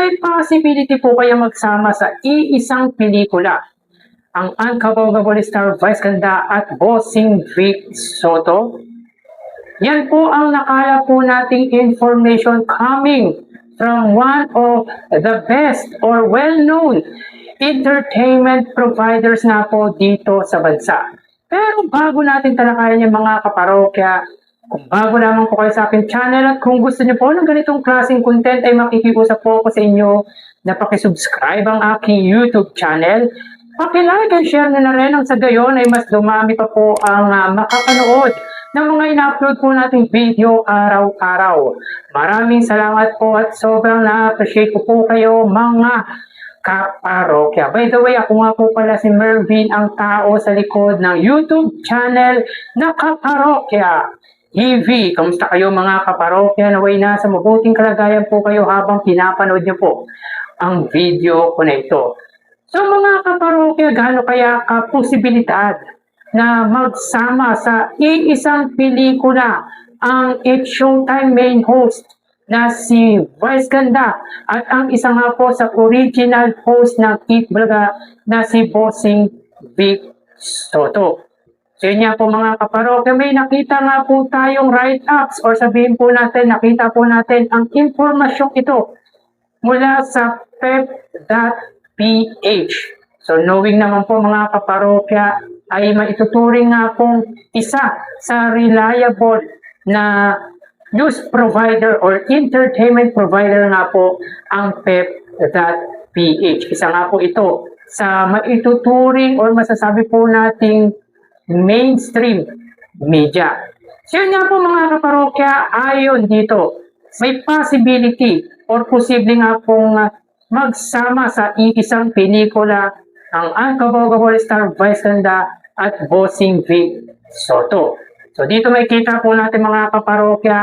may possibility po kaya magsama sa iisang pelikula ang unkabogable star Vice Ganda at Bossing Vic Soto? Yan po ang nakala po nating information coming from one of the best or well-known entertainment providers na po dito sa bansa. Pero bago natin talakayan yung mga kaparokya, kung bago lamang po kayo sa aking channel at kung gusto niyo po ng ganitong klaseng content ay makikiusap po ako sa inyo na pakisubscribe ang aking YouTube channel. Paki-like and share na rin ang sa gayon ay mas dumami pa po ang makakanood ng mga ina-upload po nating video araw-araw. Maraming salamat po at sobrang na-appreciate ko po kayo mga kaparokya. By the way, ako nga po pala si Mervin, ang tao sa likod ng YouTube channel na Kaparokya TV. Kamusta kayo mga kaparokya? Naway nasa mabuting kalagayan po kayo habang pinapanood niyo po ang video ko na ito. So mga kaparokya, gaano kaya ka-posibilidad na magsama sa iisang pelikula ang It's Showtime main host na si Vice Ganda at ang isa nga po sa original host ng Eat Bulaga na si Bossing Vic Soto. So yun nga po mga kaparokya, may nakita nga po tayong write-ups or sabihin po natin, nakita po natin ang impormasyong ito mula sa pep.ph. So knowing naman po mga kaparokya ay maituturing nga pong isa sa reliable na news provider or entertainment provider nga po ang pep.ph. Isa nga po ito sa maituturing or masasabi po nating mainstream media. So yun nga po mga kaparokya, ayon dito, may possibility or posible nga pong magsama sa iisang pelikula ang unkabogable star Vice Ganda at Bossing Vic Soto. So dito may kita po natin mga kaparokya,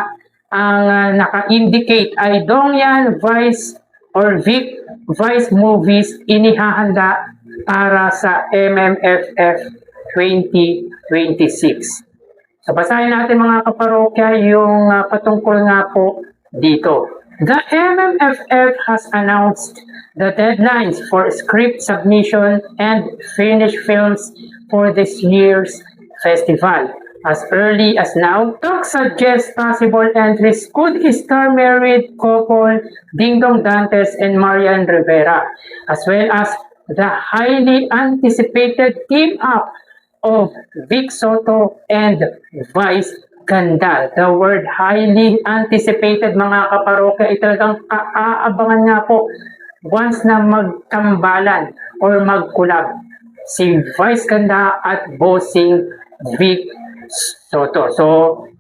ang naka-indicate ay Dongyan Vice or Vic Vice Movies inihahanda para sa MMFF 2026. So basahin natin mga kaparokya yung patungkol nga po dito. The MMFF has announced the deadlines for script submission and finished films for this year's festival. As early as now, talks suggest possible entries could star married couple Dingdong Dantes and Marian Rivera, as well as the highly anticipated team-up of Vic Soto and Vice Ganda. The word highly anticipated mga kaparokya ay talagang aabangan nga po once na magtambalan or magkulab si Vice Ganda at Bossing Vic Soto. So,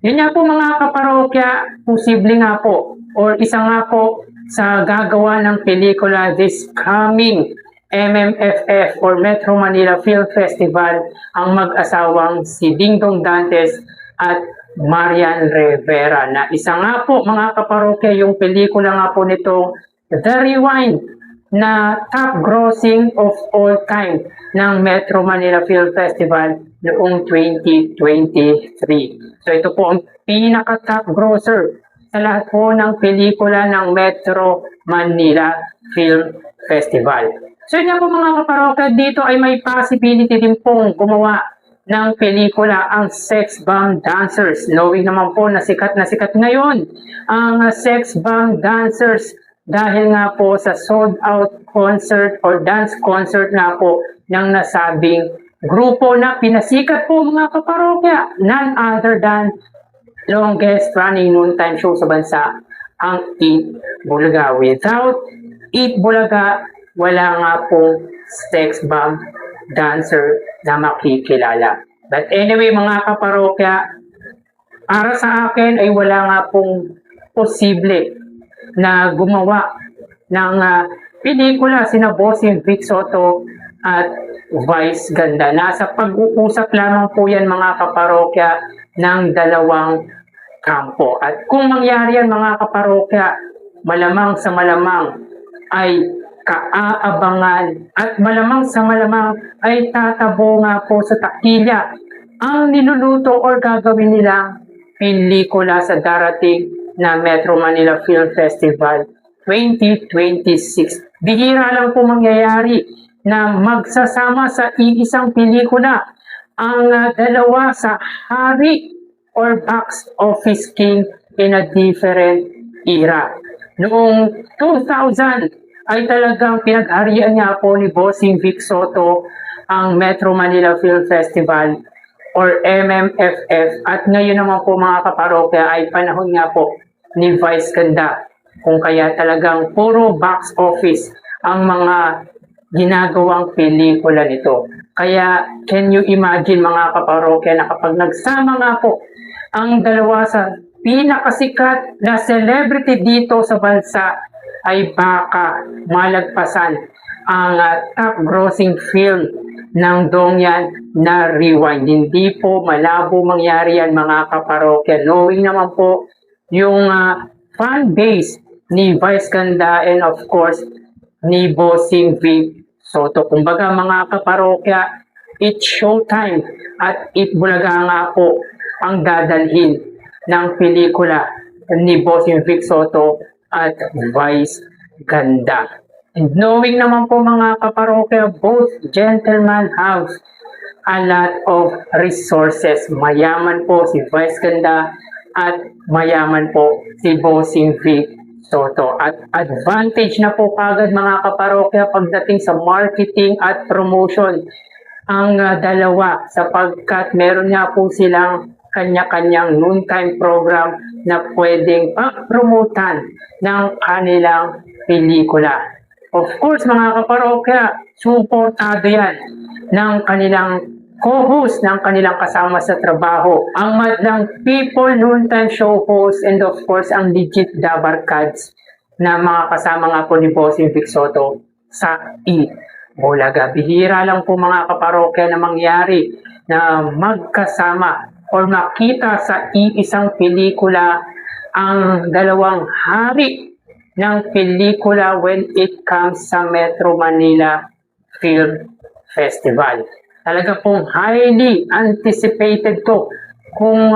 yun nga po mga kaparokya, posible nga po or isa nga po sa gagawa ng pelikula this coming MMFF or Metro Manila Film Festival ang mag-asawang si Dingdong Dantes at Marian Rivera na isa nga po mga kaparokya yung pelikula nga po nito The Rewind na top grossing of all time ng Metro Manila Film Festival noong 2023. So ito po ang pinaka-top grosser sa lahat po ng pelikula ng Metro Manila Film Festival. So yun po mga kaparokya, dito ay may possibility din pong gumawa ng pelikula ang Sex Bomb Dancers. Knowing naman po na sikat ngayon ang Sex Bomb Dancers dahil nga po sa sold out concert or dance concert na po ng nasabing grupo na pinasikat po mga kaparokya, none other than longest running noontime show sa bansa, ang Eat Bulaga. Without Eat Bulaga, wala nga pong Sex Bomb Dancer na makikilala. But anyway mga kaparokya, para sa akin ay wala nga pong posible na gumawa ng pelikula sina Bossing Vic Soto at Vice Ganda. Nasa pag-uusap lamang po yan mga kaparokya ng dalawang kampo. At kung mangyari yan mga kaparokya, malamang sa malamang ay kaaabangan at malamang sa malamang ay tatabo nga po sa takilya ang niluluto or gagawin nilang pelikula sa darating na Metro Manila Film Festival 2026. Bihira lang po mangyayari na magsasama sa iisang pelikula ang dalawa sa hari or box office king in a different era. Noong 2000 ay talagang pinagharian niya po ni Bossing Vic Soto ang Metro Manila Film Festival or MMFF, at ngayon naman po mga kaparokya ay panahon nga po ni Vice Ganda, kung kaya talagang puro box office ang mga ginagawang pelikula nito. Kaya can you imagine mga kaparokya na kapag nagsama nga po ang dalawa sa pinakasikat na celebrity dito sa bansa ay baka malagpasan ang top grossing film ng Dongyan na Rewind. Hindi po malabo mangyari yan mga kaparokya. Knowing naman po yung fan base ni Vice Ganda and of course ni Bossing Vic Soto. Kumbaga mga kaparokya, it's showtime at it Bulaga nga po ang dadalhin ng pelikula ni Bossing Vic Soto at Vice Ganda. And knowing naman po mga kaparokya, both gentlemen have a lot of resources. Mayaman po si Vice Ganda at mayaman po si Bossing Vic Soto. At advantage na po kagad mga kaparokya pagdating sa marketing at promotion ang dalawa, sapagkat meron nga po silang kanya-kanyang noontime program na pwedeng pag-promotan ng kanilang pelikula. Of course mga kaparokya, supportado yan ng kanilang co-host, ng kanilang kasama sa trabaho, ang madlang people noontime show host, and of course ang legit Dabarkads na mga kasama nga po ni Bossing Vic Soto sa Bulaga. Bihira lang po mga kaparokya na mangyari na magkasama or makita sa iisang pelikula ang dalawang hari ng pelikula when it comes sa Metro Manila Film Festival. Talaga pong highly anticipated to kung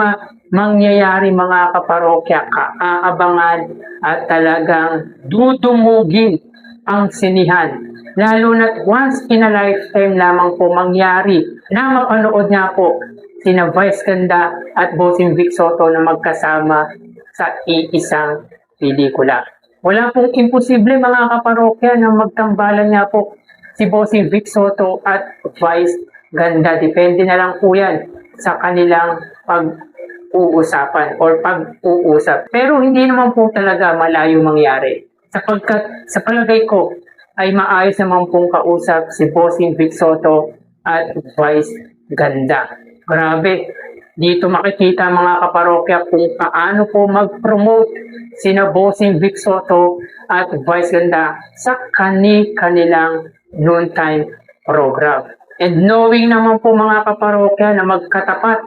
mangyayari mga kaparokya, kaabangan at talagang dudumugin ang sinihan. Lalo na't once in a lifetime lamang po mangyari na mapanood nga po sina Vice Ganda at Bossing Vic Soto na magkasama sa iisang pelikula. Wala pong imposible mga kaparokya na magtambalan nga po si Bossing Vic Soto at Vice Ganda. Depende na lang po yan sa kanilang pag-uusapan or pag-uusap. Pero hindi naman po talaga malayo mangyari. Sapagkat sa palagay ko ay maayos naman pong kausap si Bossing Vic Soto at Vice Ganda. Grabe, dito makikita mga kaparokya kung paano po mag-promote sina Bossing Vic Soto at Vice Ganda sa kanilang noontime program. And knowing naman po mga kaparokya na magkatapat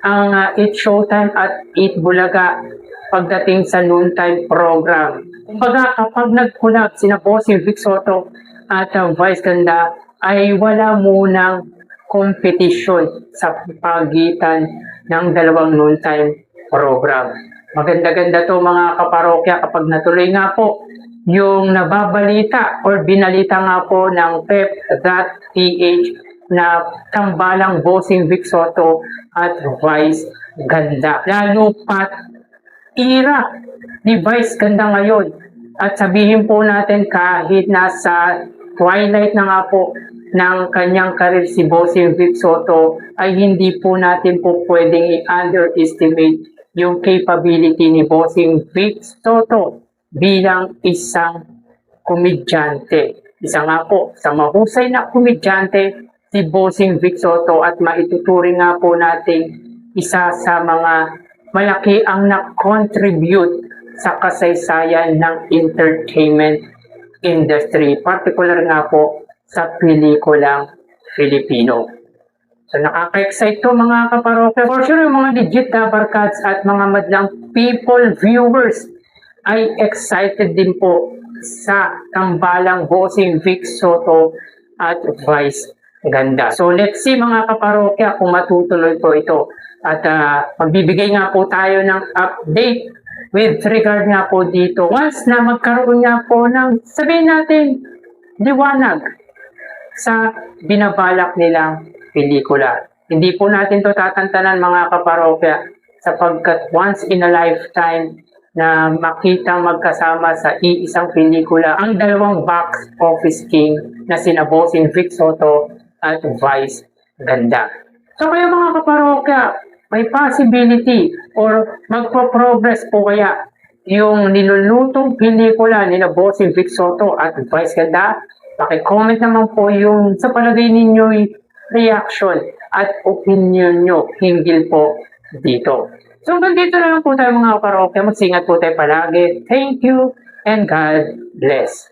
ang It Showtime at It Bulaga pagdating sa noontime program. Kumbaga kapag nag-collab sina Bossing Vic Soto at Vice Ganda ay wala munang kompetisyon sa pagitan ng dalawang noontime program. Maganda-ganda to mga kaparokya kapag natuloy nga po yung nababalita or binalita nga po ng pep.ph na tambalang Bossing Vic Soto at Vice Ganda. Lalo pat ira ni Vice Ganda ngayon. At sabihin po natin kahit nasa twilight na nga po ng kanyang karir si Bossing Vic Soto ay hindi po natin po pwedeng i-underestimate yung capability ni Bossing Vic Soto bilang isang komedyante. Isa nga po sa mahusay na komedyante si Bossing Vic Soto at maituturing nga po natin isa sa mga malaki ang na-contribute sa kasaysayan ng entertainment industry, particular nga po sa pelikulang Filipino. So nakaka-excite to mga kaparokya. For sure yung mga legit Dabarkads at mga madlang people viewers ay excited din po sa tambalang Bossing Vic Soto at Vice Ganda. So let's see mga kaparokya kung matutuloy po ito. At magbibigay nga po tayo ng update with regard nga po dito, once na magkaroon nga po ng, sabihin natin, liwanag sa binabalak nilang pelikula. Hindi po natin to tatantanan mga kaparokya sapagkat once in a lifetime na makitang magkasama sa iisang pelikula ang dalawang box office king na sina Bossing Vic Soto at Vice Ganda. So kaya mga kaparokya, may possibility or magpo-progress po kaya yung nilulutong pelikula ni Bossing Vic Soto at Vice Ganda? Paki-comment naman po yung sa palagay ninyo reaction at opinion nyo hinggil po dito. So hanggang dito na lang po tayo mga kaparokya. Magsingat po tayo palagi. Thank you and God bless.